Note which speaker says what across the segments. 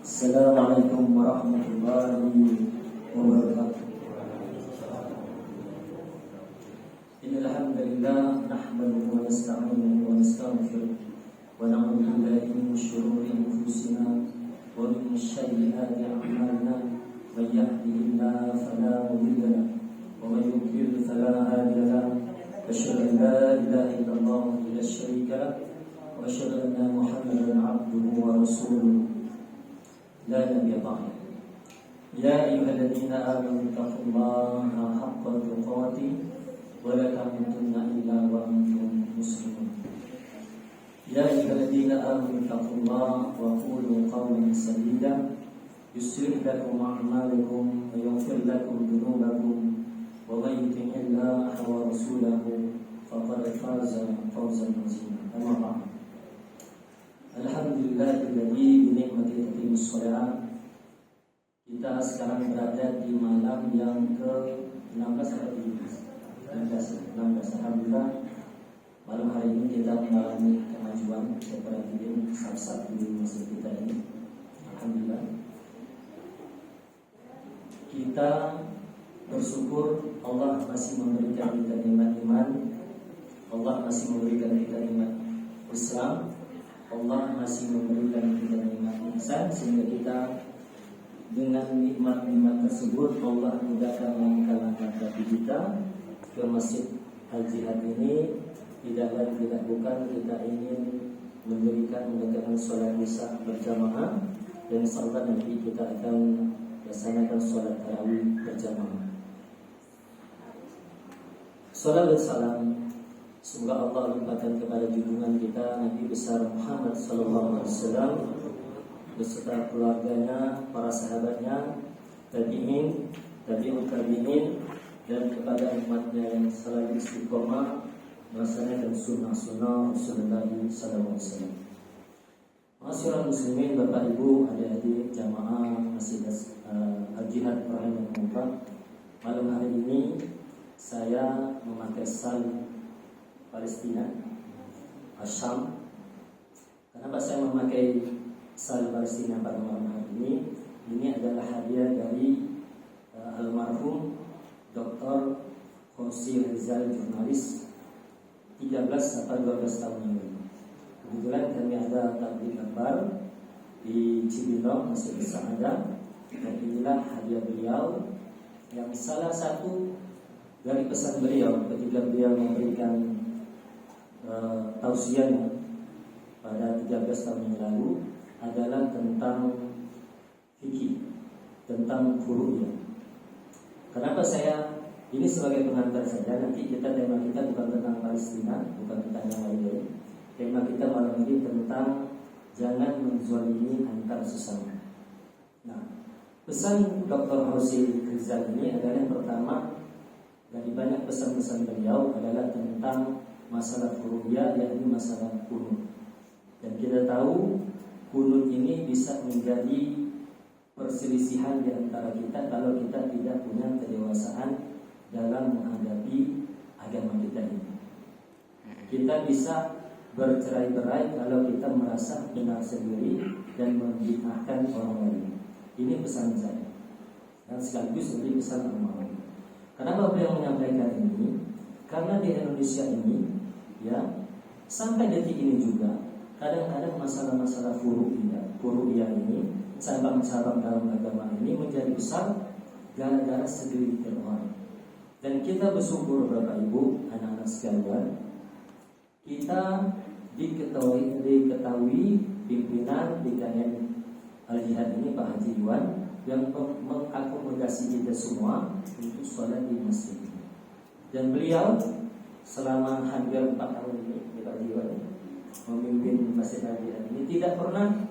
Speaker 1: Assalamualaikum warahmatullahi wabarakatuh. Innal hamdalillah nahmaduhu wa nasta'inuhu wa nastaghfiruh wa na'udzu billahi min shururi anfusina wa min sayyiati a'malina. May yahdihillahu fala mudilla lahu wa may yudlil fala hadiya lahu. Asyhadu an la ilaha illallah wa la syarika lahu wa asyhadu anna Muhammadan 'abduhu wa rasuluh. لا نبي بعده. يا أيها الذين آمنوا اتقوا الله حق تقاته ولا تموتن إلا وأنتم مسلمون. يا أيها الذين آمنوا اتقوا الله وقولوا قولا سديدا يصلح لكم أعمالكم ويغفر لكم ذنوبكم ومن يطع الله ورسوله فقد فاز فوزا عظيما. أما بعد. Alhamdulillahilladzi binikmati tatimmus shalah. Kita sekarang berada di malam yang ke-16 atau 17? 16. Alhamdulillah, malam hari ini kita mengalami kemajuan seperti sab-sab di masjid kita ini. Alhamdulillah. Kita bersyukur Allah masih memberikan kita nikmat iman. Allah masih memberikan kita nikmat Islam. Allah masih memberikan kita nikmat ihsan, sehingga kita dengan nikmat-nikmat tersebut Allah mudahkan langkah-langkah kaki kita ke Masjid Al-Jihad ini. Tidak lain tidak bukan kita ingin menegakkan sholat isya berjamaah, dan insyaallah nanti kita akan laksanakan sholat tarawih berjamaah. Salam dan salam semoga Allah limpahkan kepada junjungan kita Nabi besar Muhammad sallallahu alaihi wasallam beserta keluarganya, para sahabatnya, tabi'in, tabi'ut tabi'in, dan kepada umatnya yang selalu istiqomah melaksanakan sunnah-sunnah Rasulullah sallallahu alaihi wasallam. Masyaallah muslimin, Bapak Ibu, adik-adik jamaah Masjid Al-Jihad rahimahumullah. Malam hari ini saya memakai sal Palestina, Asyam. Kenapa saya memakai sal Palestina pada malam hari ini? Ini adalah hadiah dari almarhum Dr. Khosi Rizal, jurnalis, 13 atau 12 tahun yang lalu. Kebetulan kami ada tabligh akbar di Cibinong, Masjid Sa'adah, dan inilah hadiah beliau yang salah satu dari pesan beliau ketika beliau memberikan tausiahnya pada 13 tahun yang lalu adalah tentang fikih, tentang furu'iyah. Kenapa saya ini sebagai pengantar saja? Nanti tema kita bukan tentang Palestina, bukan tentang yang lain. Tema kita malam ini tentang jangan menzalimi antar sesama. Nah, pesan Dr. Khosi Rizal ini adalah yang pertama dari banyak pesan-pesan beliau adalah tentang masalah furu'iyah, yakni masalah kunut. Dan kita tahu kunut ini bisa menjadi perselisihan di antara kita kalau kita tidak punya kedewasaan dalam menghadapi agama kita ini. Kita bisa bercerai-berai kalau kita merasa benar sendiri dan membid'ahkan orang lain. Ini pesan saya, dan sekaligus menjadi pesan Umar. Kenapa beliau menyampaikan ini? Karena di Indonesia ini, ya, sampai detik ini juga kadang-kadang masalah-masalah furu'iyah ini, cabang-cabang dalam agama ini menjadi besar gara-gara segelintir orang. Dan kita bersyukur Bapak Ibu, anak-anak sekalian, kita diketahui pimpinan DKM Al-Jihad ini, Pak Haji Iwan, yang mengakomodasi kita semua untuk sholat di masjid ini. Dan beliau selama hampir 4 tahun ini, Pak Jiwan, memimpin Masjid Al-Jihad ini, tidak pernah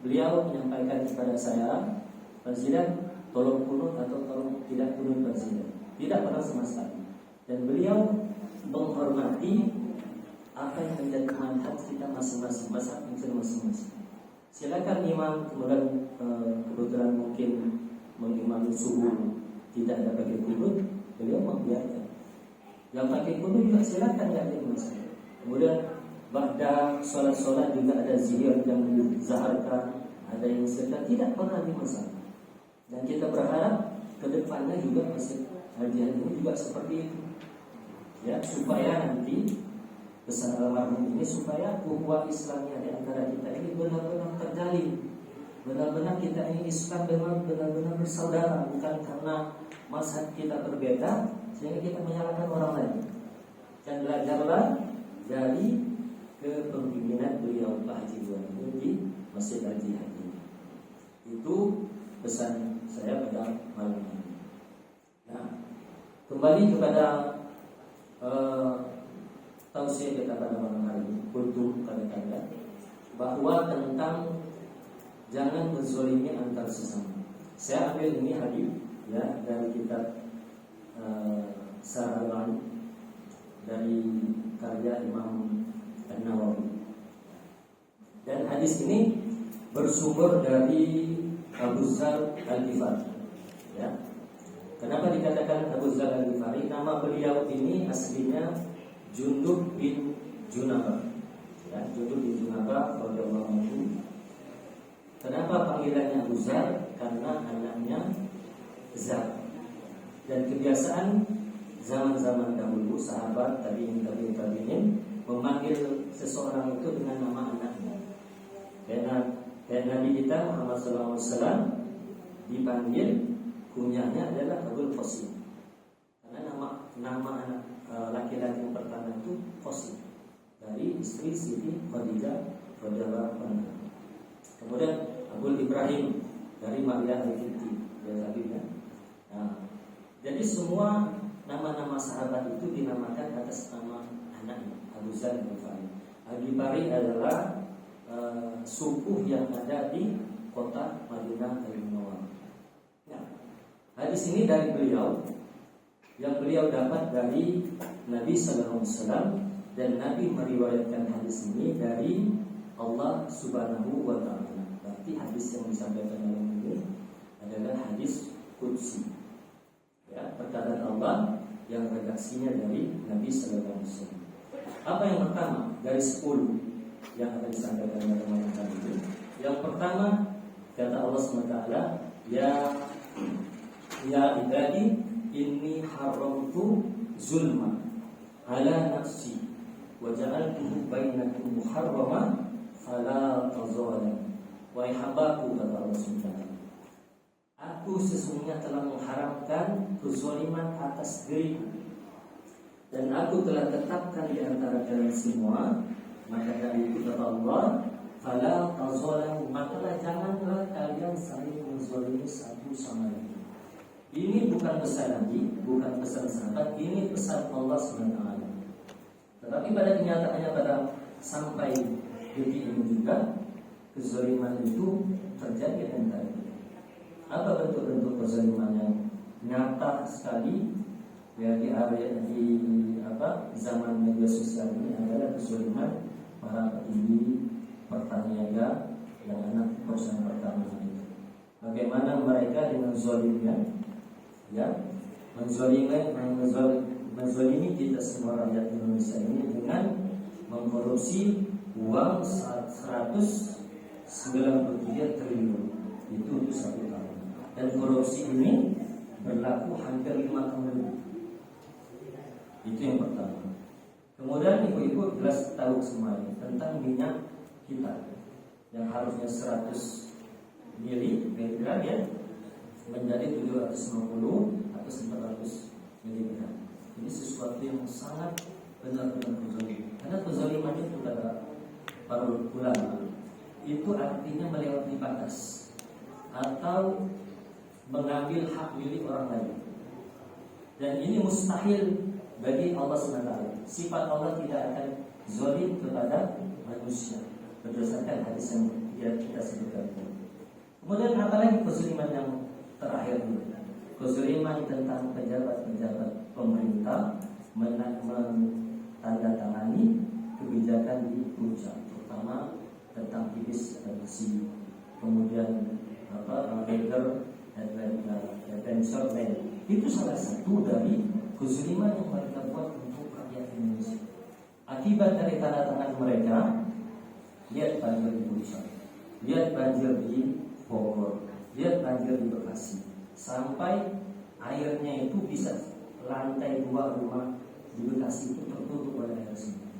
Speaker 1: beliau menyampaikan kepada saya, Pak Zidan, tolong kunut atau tolong tidak kunut Pak Zidan. Tidak pernah sama sekali. Dan beliau menghormati apa yang menjadi manhaj kita masing-masing, mazhab kita masing-masing. Silakan imam kemudian kebetulan mungkin mengimami subuh tidak ada pakai kunut, beliau membiarkan. Yang pakai kunut juga silakan, tidak ada masalah. Kemudian Bahkan sholat-sholat juga ada zikir yang dizaharkan, ada yang sedang tidak pernah dimasak. Dan kita berharap ke depannya juga masjid Haji ini juga seperti itu. Ya, supaya nanti pesan almarhum ini supaya ukhuwah Islamnya di antara kita ini benar-benar terjalin. Benar-benar kita ini Islam benar-benar bersaudara, bukan karena mazhab kita berbeda sehingga kita menyalahkan orang lain. Dan belajarlah dari kepemimpinan beliau Pak Haji Ibrahim di Masjid Haji Haji. Itu pesan saya pada malam ini. Nah, kembali kepada tausiah kita pada malam hari ini, untuk kata-kata bahwa tentang jangan menzalimi antar sesama. Saya ambil ini hadis ya dari kitab Sahih dari karya Imam An-Nawawi. Dan hadis ini bersumber dari Abu Dzar Al-Ghifari. Ya. Kenapa dikatakan Abu Dzar Al-Ghifari? Nama beliau ini aslinya Jundub bin Junabah. Ya, Jundub bin Junabah radhiyallahu anhu. Kenapa panggilannya Abu Dzar? Karena anaknya Dzar. Dan kebiasaan zaman-zaman dahulu sahabat tabi'in memanggil seseorang itu dengan nama anaknya. Karena Nabi kita Muhammad SAW dipanggil kunyahnya adalah Abul Qasim. Karena nama anak laki-laki yang pertama itu Qasim dari istri Siti Khadijah radhiyallahu anha. Kemudian Abul Ibrahim dari Maria al-Qibti ya. Nah, jadi semua nama-nama sahabat itu dinamakan atas nama anaknya Abu Dzar Al-Ghifari. Al-Ghifari adalah suku yang ada di kota Madinah Al-Munawwarah. Nah, hadis ini dari beliau yang beliau dapat dari Nabi Sallallahu Alaihi Wasallam, dan Nabi meriwayatkan hadis ini dari Allah Subhanahu Wa Taala. Berarti hadis yang disampaikan dalam ini adalah hadis qudsi. Ya, perkataan Allah yang redaksinya dari Nabi Sallallahu Alaihi Wasallam. Apa yang pertama dari 10 yang akan disampaikan dalam malam ini? Yang pertama kata Allah SWT, ya ibadi inni haramtu zulma ala nafsi wa ja'altuhu bainakum muharrama fala tazalim. Wahai hambaku, kata Allah SWT, aku sesungguhnya telah mengharamkan kezaliman atas diriku, dan aku telah tetapkan di antara kalian semua. Maka dari itu kata Allah, fala tazalamu, maka janganlah kalian saling menzalimi satu sama lain. Ini bukan pesan Nabi, bukan pesan sahabat, ini pesan Allah SWT. Tetapi pada kenyataannya pada sampai detik ini juga kezaliman itu terjadi antara kita. Apa bentuk-bentuk kezaliman yang nyata sekali ya di area zaman media sosial ini adalah kezaliman para petinggi, pertaniaga, dan anak perusahaan pertanian itu. Bagaimana mereka dengan zalimnya, ya, menzalimi kita semua rakyat Indonesia ini dengan mengkorupsi uang 193 triliun itu untuk 1 tahun. Dan korupsi ini berlaku hampir 5 tahun lebih. Itu yang pertama. Kemudian ibu-ibu jelas tahu semuanya tentang minyak kita yang harusnya 100 miligram ya menjadi 750 atau 400 miligram. Ini sesuatu yang sangat benar-benar kezaliman. Karena kezaliman itu kata para ulama itu artinya melewati batas atau mengambil hak milik orang lain. Dan ini mustahil bagi Allah SWT. Sifat Allah tidak akan zalim kepada manusia berdasarkan hadis yang kita sebutkan. Kemudian apalagi kezaliman yang terakhir ini? Kezaliman tentang pejabat-pejabat pemerintah menandatangani kebijakan di puncak, terutama tentang tipis reduksi, kemudian labor adventure land. Itu salah satu dari kezaliman yang mereka buat untuk rakyat Indonesia. Akibat dari tanda tangan mereka, lihat banjir di Busan, lihat banjir di Bogor, lihat banjir di Bekasi, sampai airnya itu bisa lantai 2 rumah di Bekasi itu tertutup oleh air sungai.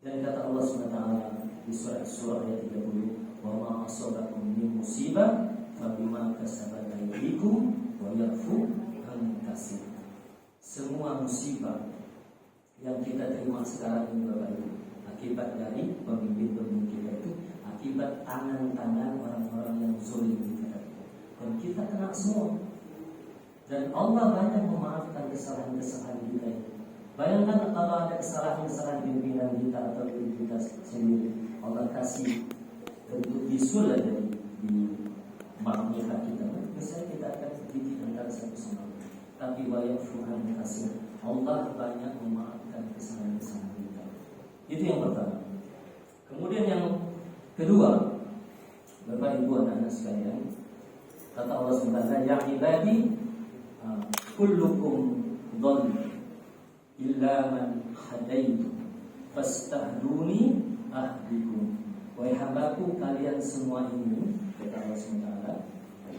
Speaker 1: Dan kata Allah SWT di surah ayat 30, wa ma asabakum min musibah fabima kasabat aydikum wa yafu an katsir. Semua musibah yang kita terima sekarang ini Bapak Ibu, akibat dari pemimpin-pemimpin kita itu, akibat tangan-tangan orang-orang yang zalim kita. Dan kita kena semua. Dan Allah banyak memaafkan kesalahan-kesalahan kita ini. Bayangkan kalau ada kesalahan-kesalahan pimpinan kita atau diri kita sendiri, Allah kasih bentuk bisul aja di muka kita. Misalnya kita akan sedikit antara satu sama lain. Tapi wayafu an kasih, Allah banyak memaafkan kesalahan-kesalahan kita. Itu yang pertama. Kemudian yang kedua, Bapak Ibu anak-anak sekalian, kata Allah SWT, ya ibadi kullukum dhall illa man hadaitu fastahduni ahdikum. Wahai hambaku, kalian semua ini, kata Allah SWT,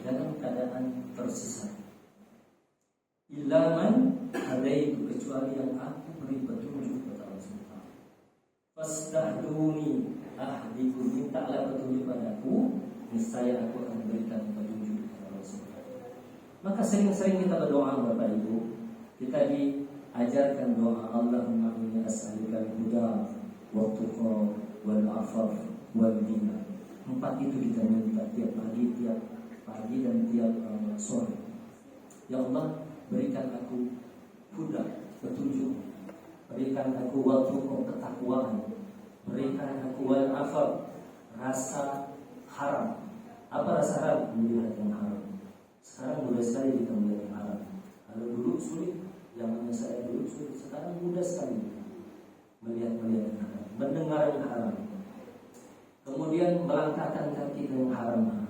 Speaker 1: dalam keadaan tersesat. Illa man hadaitu, kecuali yang aku beri petunjuk, kata Allah SWT. Fastahduni ahdikum, mintalah petunjuk padaku, niscaya aku akan berikan petunjuk, kata Allah SWT. Maka sering-sering kita berdoa Bapak Ibu. Kita diajarkan doa, Allahumma inni as'aluka al-huda wa tuqa wal afaf wal ghina. 4 itu kita minta tiap pagi dan tiap sore. Ya Allah, berikan aku huda, petunjuk. Berikan aku wa tuqa, ketakwaan. Berikan aku wal afaf, rasa haram. Apa rasa haram? Melihat yang haram. Sekarang mudah sekali kita melihat yang haram. Kalau dulu sulit, zamannya saya dulu sulit. Sekarang mudah sekali melihat yang haram, mendengar yang haram. Kemudian melangkahkan kaki ke yang haram.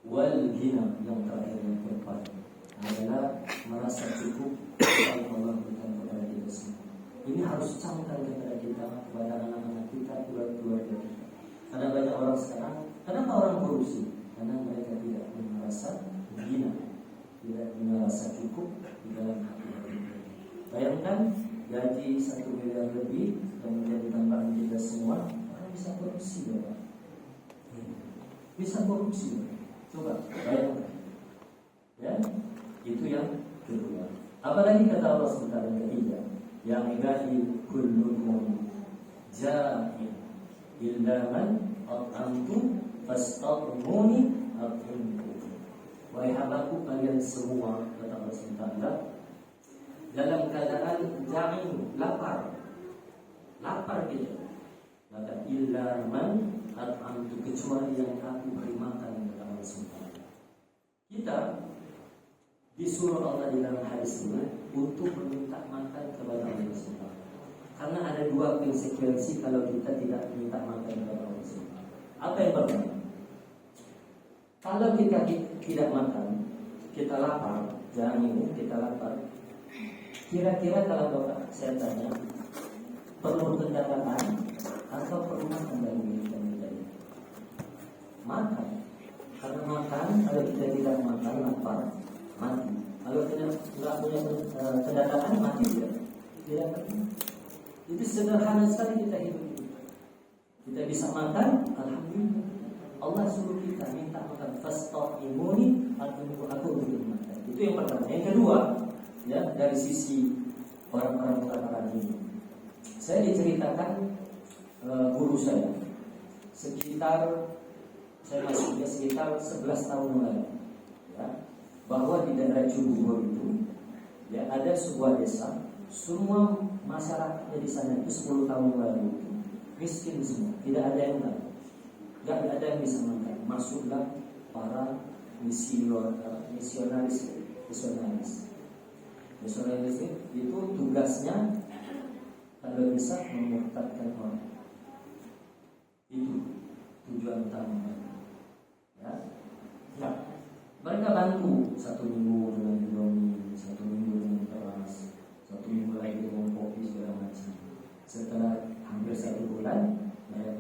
Speaker 1: Wal ghina, yang terakhir yang keempat adalah merasa cukup yang Allah berikan kepada kita semua. Ini harus camkan kepada kita, kepada anak-anak kita, keluarga kita. Karena banyak orang sekarang, kenapa orang korupsi? Karena mereka tidak merasa ghina, tidak merasa cukup di dalam hati mereka. Bayangkan gaji 1 miliar lebih dan menjadi tambahan kita semua, orang bisa korupsi, Bapak. Bisa korupsi, Bapak. Coba bayangkan. Ya, itu yang kedua. Apalagi kata Allah SWT yang ketiga, ya ibadi kullukum ja'in illa man at'amtu fastaqimuni at'imku. Wahai hambaku, kalian semua, kata Allah SWT, dalam keadaan ja'in, lapar gitu. Maka illa man at'amtu, kecuali yang aku beri makan, kata Allah SWT. Kita disuruh Allah di dalam hadis ini untuk meminta makan kepada Allah SWT. Karena ada 2 konsekuensi kalau kita tidak minta makan kepada Allah SWT. Apa yang pertama? Kalau kita tidak makan, kita lapar, jangan ini kita lapar. Kira-kira kalau Bapak saya tanya, perlu kendaraan atau perlu makan bagi kita? Makan. Karena makan, kalau kita tidak makan, lapar, mati. Kalau tidak punya kendaraan, mati tidak mati. Itu sederhana sekali kita hidup. Kita bisa makan, alhamdulillah. Allah suruh kita minta makan, fastaqimuni aku untuk makan. Itu yang pertama. Yang kedua, ya, dari sisi orang-orang kelaparan ini, saya diceritakan guru saya saya masuknya sekitar 11 tahun lalu, ya, bahwa di daerah Cibubur itu, ya, ada sebuah desa, semua masyarakatnya di sana itu 10 tahun lalu itu miskin semua, tidak ada yang tahu. Gak ada yang bisa makan. Masuklah para misionaris itu tugasnya kalau bisa memurtadkan orang. Itu tujuan utama. Ya. Nah, mereka bantu 1 minggu dengan indomie, 1 minggu dengan beras, 1 minggu lagi dengan kopi segala macam.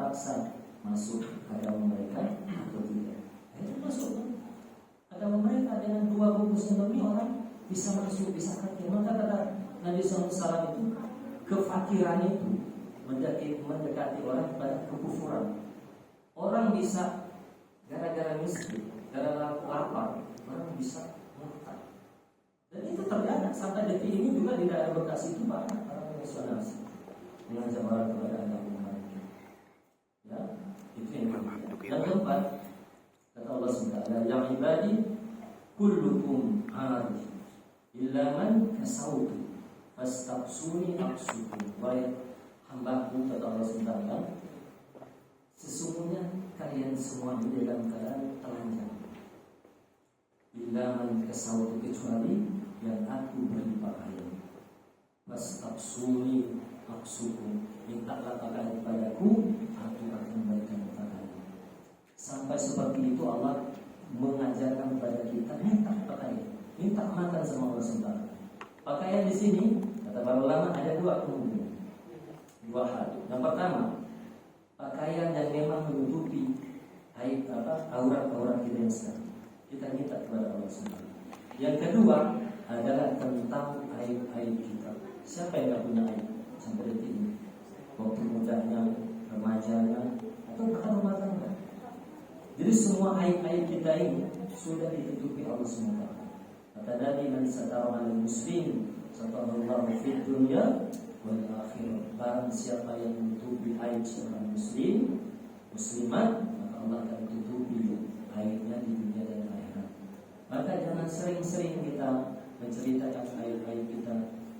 Speaker 1: terpaksa masuk agama mereka atau tidak. Itu masuk agama mereka dengan 2 bungkus Indomie orang bisa masuk, bisa kafir. Maka kata Nabi SAW itu kefakiran itu mendekati orang kepada kekufuran. Orang bisa gara-gara miskin, gara-gara lapar, orang bisa murtad. Dan itu terjadi sampai detik ini juga di daerah Bekasi itu banyak orang nasionalis mengajak orang kepada agama mereka. Ya, itu yang kedua. Yang keempat, kata Allah SWT, "Ya ibadi, kullukum arif, illa man kasautu, fastaqsuni aqsukum." Wahai hambaku, kata Allah SWT, sesungguhnya kalian semua ini dalam keadaan telanjang. Illa man kasautu, kecuali yang aku beri pakaian. Fastaqsuni aqsukum, mintalah pakaian kepadaku, aku akan berikan pakaian. Sampai seperti itu Allah mengajarkan kepada kita minta pakaian, minta makan sama Allah SWT. Pakaian di sini kata para ulama ada 2 kemungkinan, 2 hal. Yang pertama, pakaian yang memang menutupi aib aurat kita yang sedang kita minta kepada Allah SWT. Yang kedua adalah tentang aib-aib kita. Siapa yang tidak punya aib sampai detik ini? Waktu mudanya, remajanya, atau bahkan rumah tangga. Jadi semua aib-aib kita ini sudah ditutupi Allah SWT. Kata Nabi, "Man satara 'alal muslim, satarallahu fid dunya wal akhirah." Barang siapa yang menutupi aib seorang muslim, muslimat, maka Allah akan tutupi aibnya di dunia dan akhirat. Maka jangan sering-sering kita menceritakan aib-aib kita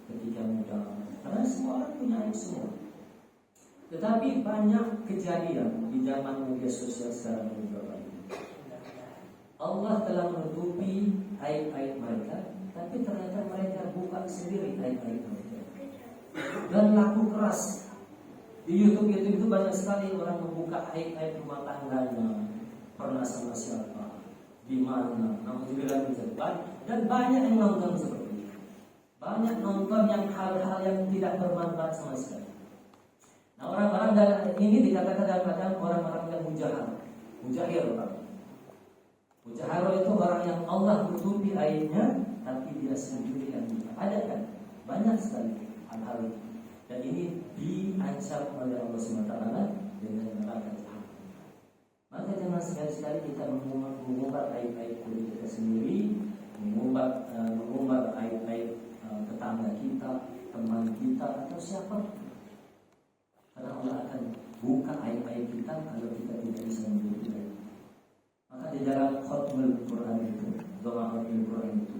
Speaker 1: ketika muda, karena semua orang punya aib semua. Tetapi banyak kejadian di zaman media sosial sekarang ini, Bapak Ibu. Allah telah menutupi aib-aib mereka, tapi ternyata mereka buka sendiri aib-aib mereka dan laku keras. Di YouTube itu banyak sekali orang membuka aib-aib rumah tangganya, pernah sama siapa, di mana, alhamdulillah menjelaskan, dan banyak yang nonton seperti itu. Banyak nonton yang hal-hal yang tidak bermanfaat sama sekali. Nah, orang-orang dalam ini dikatakan kadang-kadang orang-orang yang mujahir, Pak. Mujaharo itu orang yang Allah tutupi aibnya, tapi dia sendiri yang buka. Ada kan? Banyak sekali hal-hal itu. Dan ini diancam oleh Allah SWT dengan neraka jahanam. Maka jangan sekali-sekali kita mengumbar aib-aib kulit kita sendiri, mengumbar aib-aib tetangga kita, teman kita, atau siapa. Karena Allah akan buka aib-aib kita kalau kita tidak bisa menutupi aib. Maka di dalam khutbah Quran itu, doa khutbah Quran itu,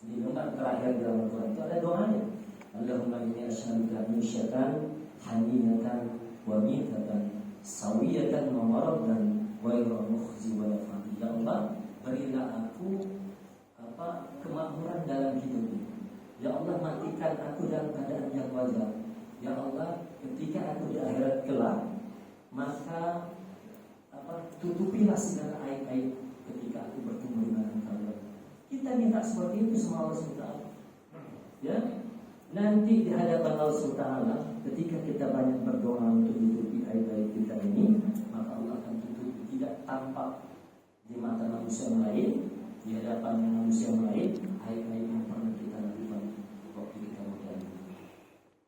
Speaker 1: di lembar terakhir dalam Quran itu ada doanya. Allahumma inni as'aluka min syaitan haninatan wa mitatan sawiyatan wa maradan wa ghayra mukhzi wa fadhi. Ya Allah, berilah aku kemakmuran dalam hidup ini. Ya Allah, matikan aku dalam keadaan yang wajar. Ya Allah, ketika aku di akhirat kelak, maka tutupilah segala aib-aib ketika aku bertemu dengan Engkau. Kita minta seperti itu sama Allah SWT. Ya, nanti di hadapan Allah SWT, ketika kita banyak berdoa untuk ditutupi aib-aib kita ini, maka Allah akan tutup, tidak tampak di mata manusia yang lain, di hadapan manusia yang lain, aib-aib yang pernah kita lakukan waktu kita muda.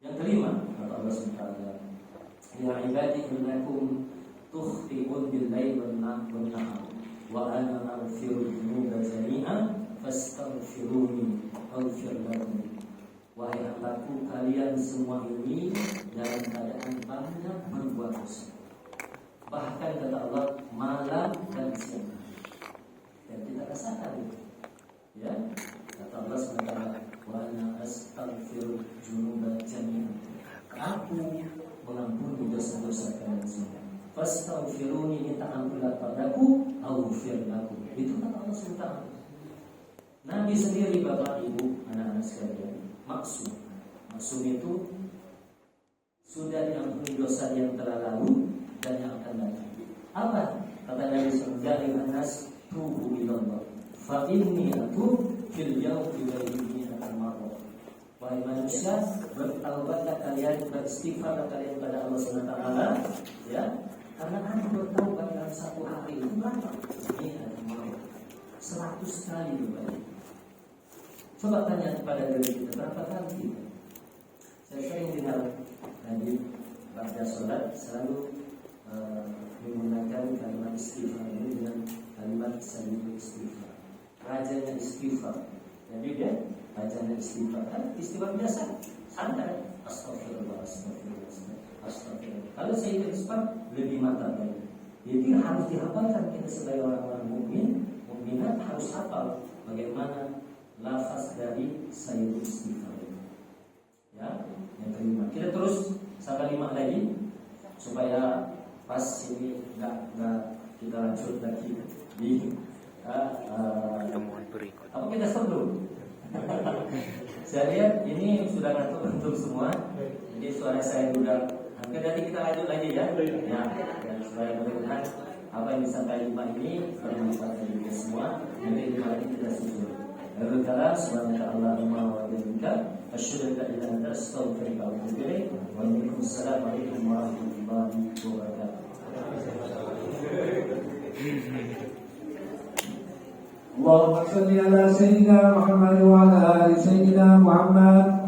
Speaker 1: Yang kelima, kata Allah SWT, "Ya ibadi innakum tukhti'un bil-laili wan-nahar wa ana aghfiru dzunuba jami'an fastaghfiruni aghfir lakum." Wahai hambaku, kalian semua ini dalam keadaan banyak berbuat dosa. Bahkan kata Allah, malam dan siang. Dan kita rasakan itu. Ya, kata Allah SWT, "Wa ana astaghfiru dzunuba jami'an." Aku mengampuni dosa-dosa kalian semua. Fastaghfiruni, minta ampunlah padaku, aghfir lakum. Itu kata Allah SWT. Nabi sendiri, Bapak Ibu, anak-anak sekalian, maksum itu sudah diampuni dosa yang telah lalu dan yang akan datang. Apa kata Nabi sallallahu anas tubu ilallah fa inni atubu fil yawmi wa inni akan marah. Wahai manusia, bertaubatlah kalian, beristighfarlah kalian pada Allah SWT, ya. Karena kan bertaubat dalam satu hari itu berapa? Ini ada mau 100 kali berarti. Coba tanya kepada diri kita berapa kali? Saya sering dengar tadi pada sholat selalu menggunakan kalimat istighfar ini dengan kalimat sayyidul istighfar. Rajanya istighfar. Jadi dia rajanya istighfar kan istighfar biasa, santai. Astagfirullah, astagfirullah, astagfirullah. Kalau sayyidul istighfar lebih mantap lagi. Jadi harus dihafalkan kita sebagai orang-orang mukmin, mukminat harus hafal bagaimana lafaz dari sayyidul istighfar. Ya, yang kelima. Kita terus sampai 5 lagi supaya pas ini nggak kita lanjut lagi di pertemuan berikut. Apa kita stop dulu? Saya lihat ini sudah ngantuk untuk semua. Jadi suara saya sudah hampir, nanti kita lanjut lagi ya. Ya, supaya mudah-mudahan apa yang disampaikan Pak ini bermanfaat bagi kita semua. Nanti di lagi kita susul. Lalu kala subhanakallahumma wa bihamdika asyhadu an la ilaha illa anta astaghfiruka wa atubu ilaik. Waalaikumsalam warahmatullahi wabarakatuh.
Speaker 2: اللهم صل على سيدنا محمد وعلى آل سيدنا محمد